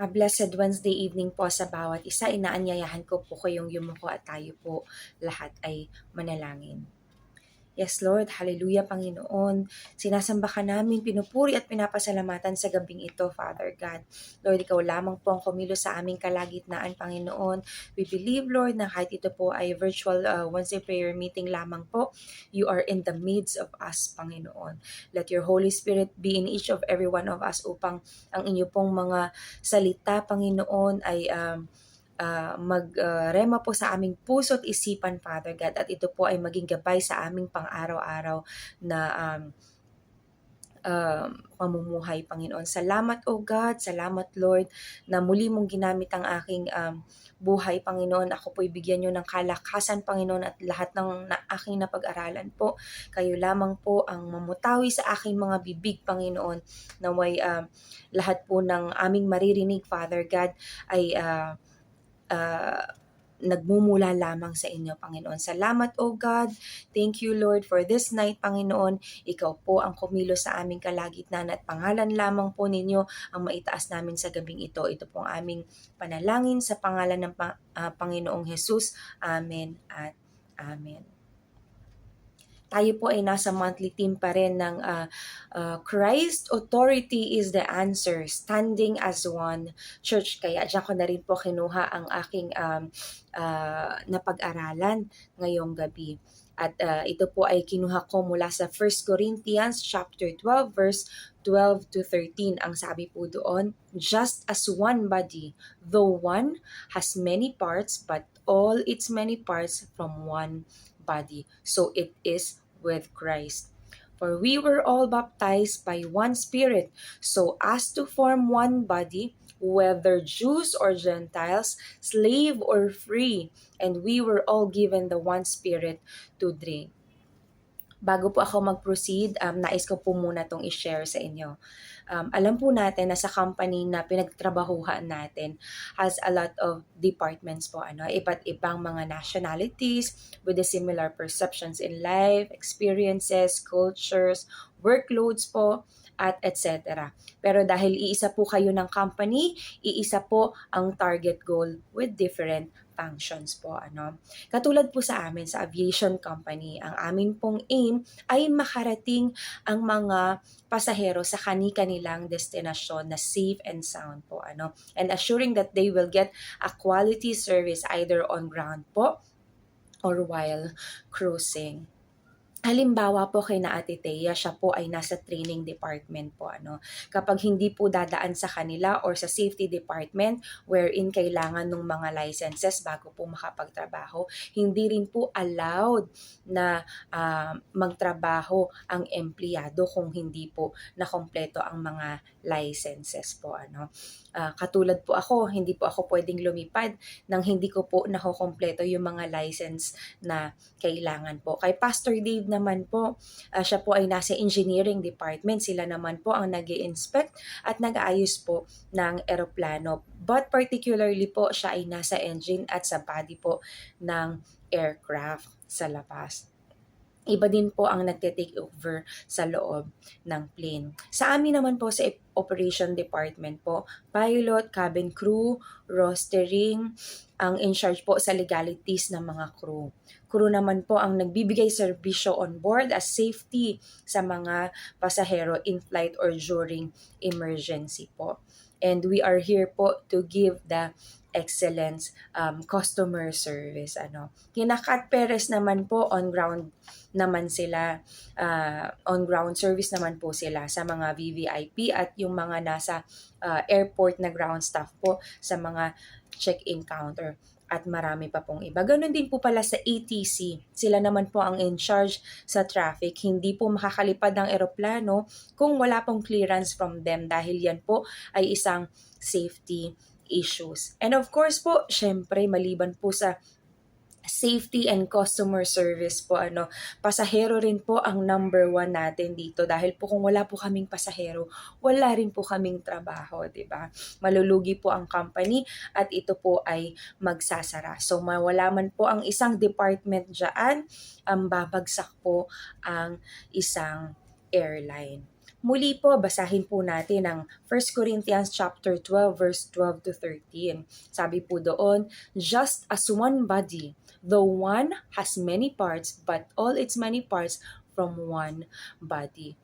A blessed Wednesday evening po sa bawat isa. Inaanyayahan ko po kayong yumuko at tayo po lahat ay manalangin. Yes, Lord. Hallelujah, Panginoon. Sinasamba ka namin, pinupuri at pinapasalamatan sa gabing ito, Father God. Lord, ikaw lamang po ang kumilos sa aming kalagitnaan, Panginoon. We believe, Lord, na kahit ito po ay virtual Wednesday prayer meeting lamang po, you are in the midst of us, Panginoon. Let your Holy Spirit be in each of every one of us upang ang inyo pong mga salita, Panginoon, ay magrema po sa aming puso at isipan, Father God, at ito po ay maging gabay sa aming pang-araw-araw na pamumuhay, Panginoon. Salamat, O God. Salamat, Lord, na muli mong ginamit ang aking buhay, Panginoon. Ako po'y bigyan nyo ng kalakasan, Panginoon, at lahat ng aking napag-aralan po. Kayo lamang po ang mamutawi sa aking mga bibig, Panginoon, na may lahat po ng aming maririnig, Father God, ay nagmumula lamang sa inyo, Panginoon. Salamat, O God. Thank you, Lord, for this night, Panginoon. Ikaw po ang kumilos sa aming kalagitnaan at pangalan lamang po ninyo ang maitaas namin sa gabing ito. Ito po ang aming panalangin sa pangalan ng Panginoong Jesus. Amen at Amen. Tayo po ay nasa monthly theme pa rin ng Christ authority is the answer, standing as one church. Kaya diyan ko na rin po kinuha ang aking napag-aralan ngayong gabi. At ito po ay kinuha ko mula sa 1 Corinthians chapter 12 verse 12 to 13. Ang sabi po doon, just as one body, though one has many parts, but all its many parts from one body. So it is with Christ. For we were all baptized by one Spirit, so as to form one body, whether Jews or Gentiles, slave or free, and we were all given the one Spirit to drink. Bago po ako mag-proceed, nais ko po muna itong i-share sa inyo. Alam po natin na sa company na pinagtrabahuhan natin has a lot of departments po, iba't ibang mga nationalities with the similar perceptions in life, experiences, cultures, workloads po, at etc. Pero dahil iisa po kayo ng company, iisa po ang target goal with different functions po. Katulad po sa amin sa aviation company, ang amin pong aim ay makarating ang mga pasahero sa kani-kanilang destinasyon na safe and sound po. And assuring that they will get a quality service either on ground po or while cruising. Halimbawa po kay na Ate Thea, siya po ay nasa training department po. Kapag hindi po dadaan sa kanila or sa safety department wherein kailangan ng mga licenses bago po makapagtrabaho, hindi rin po allowed na magtrabaho ang empleyado kung hindi po nakompleto ang mga licenses po. Katulad po ako, hindi po ako pwedeng lumipad nang hindi ko po nakokompleto yung mga license na kailangan po. Kay Pastor Dave naman po, siya po ay nasa engineering department. Sila naman po ang nag-i-inspect at nag-aayos po ng eroplano. But particularly po, siya ay nasa engine at sa body po ng aircraft sa labas. Iba din po ang nagte-take over sa loob ng plane. Sa amin naman po sa operation department po, pilot, cabin crew, rostering, ang in charge po sa legalities ng mga crew. Crew naman po ang nagbibigay serbisyo on board as safety sa mga pasahero in flight or during emergency po. And we are here po to give the excellence customer service. Kina Kat Perez naman po on ground naman sila, on ground service naman po sila sa mga VVIP at yung mga nasa airport na ground staff po sa mga check-in counter at marami pa pong iba. Ganon din po pala sa ATC. Sila naman po ang in charge sa traffic. Hindi po makakalipad ng eroplano kung wala pong clearance from them dahil yan po ay isang safety issues. And of course po, syempre maliban po sa safety and customer service po, pasahero rin po ang number one natin dito dahil po kung wala po kaming pasahero, wala rin po kaming trabaho, di ba? Malulugi po ang company at ito po ay magsasara. So mawala man po ang isang department dyan, babagsak po ang isang airline. Muli po, basahin po natin ang 1 Corinthians chapter 12 verse 12 to 13. Sabi po doon, just as one body, though one has many parts, but all its many parts from one body.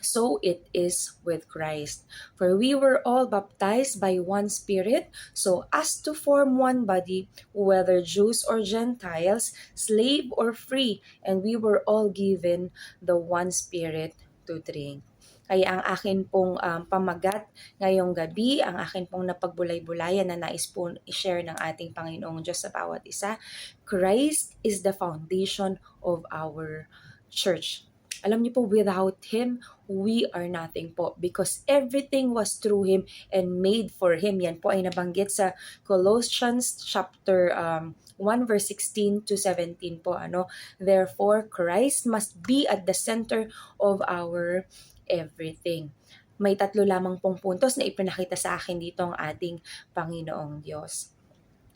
So it is with Christ. For we were all baptized by one Spirit, so as to form one body, whether Jews or Gentiles, slave or free, and we were all given the one Spirit to drink. Kaya ang akin pong pamagat ngayong gabi, ang akin pong napagbulay-bulayan na nais po i-share ng ating Panginoong Diyos sa bawat isa, Christ is the foundation of our church. Alam niyo po, without Him, we are nothing po because everything was through Him and made for Him. Yan po ay nabanggit sa Colossians chapter 1 verse 16 to 17 po. Therefore, Christ must be at the center of our everything. May 3 lamang pong puntos na ipinakita sa akin dito ang ating Panginoong Diyos.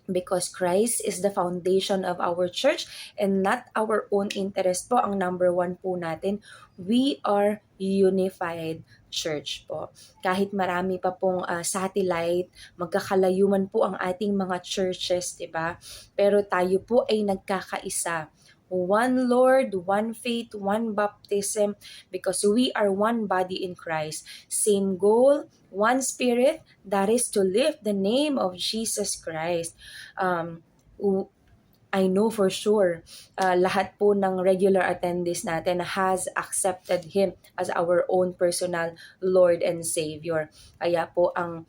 Because Christ is the foundation of our church and not our own interest po. Ang number 1 po natin, we are unified church po. Kahit marami pa pong satellite, magkakalayuman po ang ating mga churches, diba? Pero tayo po ay nagkakaisa. One Lord, one faith, one baptism, because we are one body in Christ. Same goal, one Spirit, that is to lift the name of Jesus Christ. I know for sure, lahat po ng regular attendees natin has accepted Him as our own personal Lord and Savior. Kaya po ang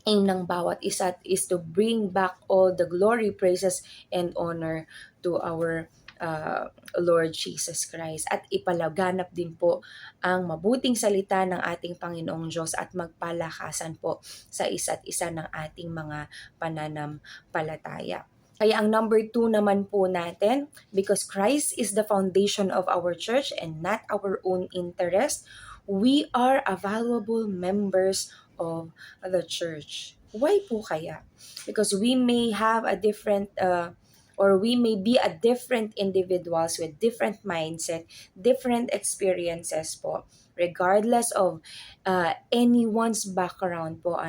aim ng bawat isa is to bring back all the glory, praises, and honor to our Lord Jesus Christ at ipalaganap din po ang mabuting salita ng ating Panginoong Diyos at magpalakasan po sa isa't isa ng ating mga pananampalataya. Kaya ang number 2 naman po natin, because Christ is the foundation of our church and not our own interest, we are a valuable members of the church. Why po kaya? Because we may have a different or we may be a different individuals with different mindset, different experiences po, regardless of anyone's background po.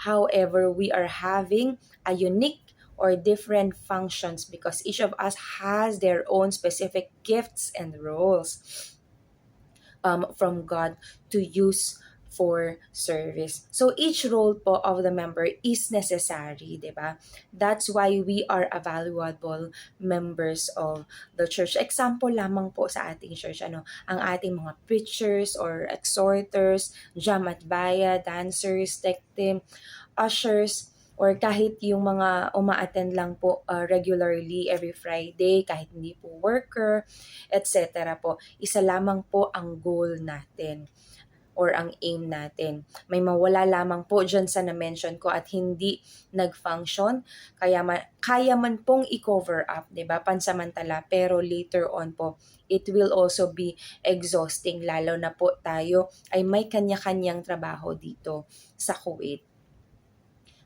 However, we are having a unique or different functions because each of us has their own specific gifts and roles from God to use for service. So each role po of the member is necessary, di ba? That's why we are a valuable members of the church. Example lamang po sa ating church, ang ating mga preachers or exhorters, jam at baya, dancers, tech team, ushers, or kahit yung mga uma-attend lang po regularly every Friday, kahit hindi po worker, etc. po. Isa lamang po ang goal natin or ang aim natin. May mawala lamang po dyan sa na-mention ko at hindi nag-function, kaya man pong i-cover up, diba? Pansamantala, pero later on po, it will also be exhausting, lalo na po tayo ay may kanya-kanyang trabaho dito sa Kuwait.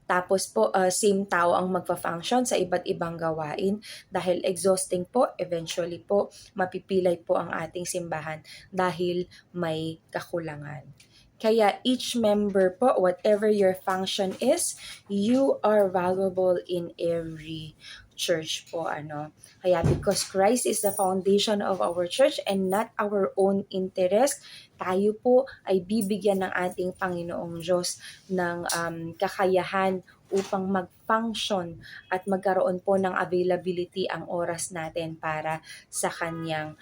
Tapos po, same tao ang magpa-function sa iba't ibang gawain dahil exhausting po, eventually po, mapipilay po ang ating simbahan dahil may kakulangan. Kaya each member po, whatever your function is, you are valuable in every church po. Kaya because Christ is the foundation of our church and not our own interest, tayo po ay bibigyan ng ating Panginoong Diyos ng kakayahan upang mag-function at magkaroon po ng availability ang oras natin para sa kanyang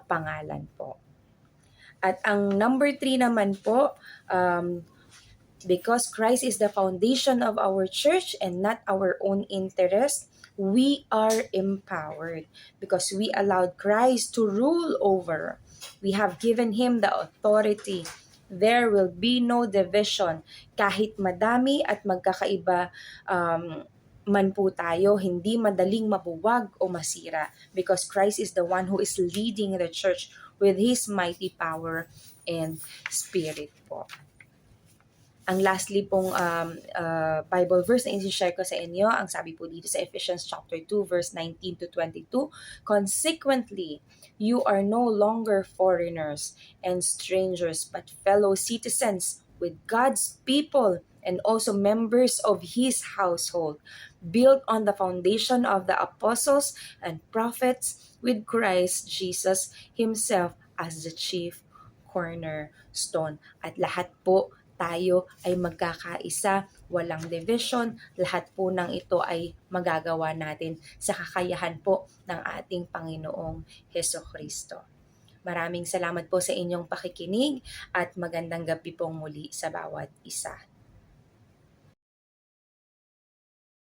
pangalan po. At ang number 3 naman po, because Christ is the foundation of our church and not our own interest, we are empowered because we allowed Christ to rule over. We have given Him the authority. There will be no division. Kahit madami at magkakaiba man po tayo, hindi madaling mabuwag o masira because Christ is the one who is leading the church with His mighty power and spirit po. Ang lastly pong Bible verse na i-share ko sa inyo, ang sabi po dito sa Ephesians chapter 2 verse 19 to 22, "Consequently, you are no longer foreigners and strangers, but fellow citizens with God's people and also members of His household, built on the foundation of the apostles and prophets, with Christ Jesus Himself as the chief cornerstone." At lahat po tayo ay magkakaisa, walang division, lahat po ng ito ay magagawa natin sa kakayahan po ng ating Panginoong Hesukristo. Maraming salamat po sa inyong pakikinig at magandang gabi pong muli sa bawat isa.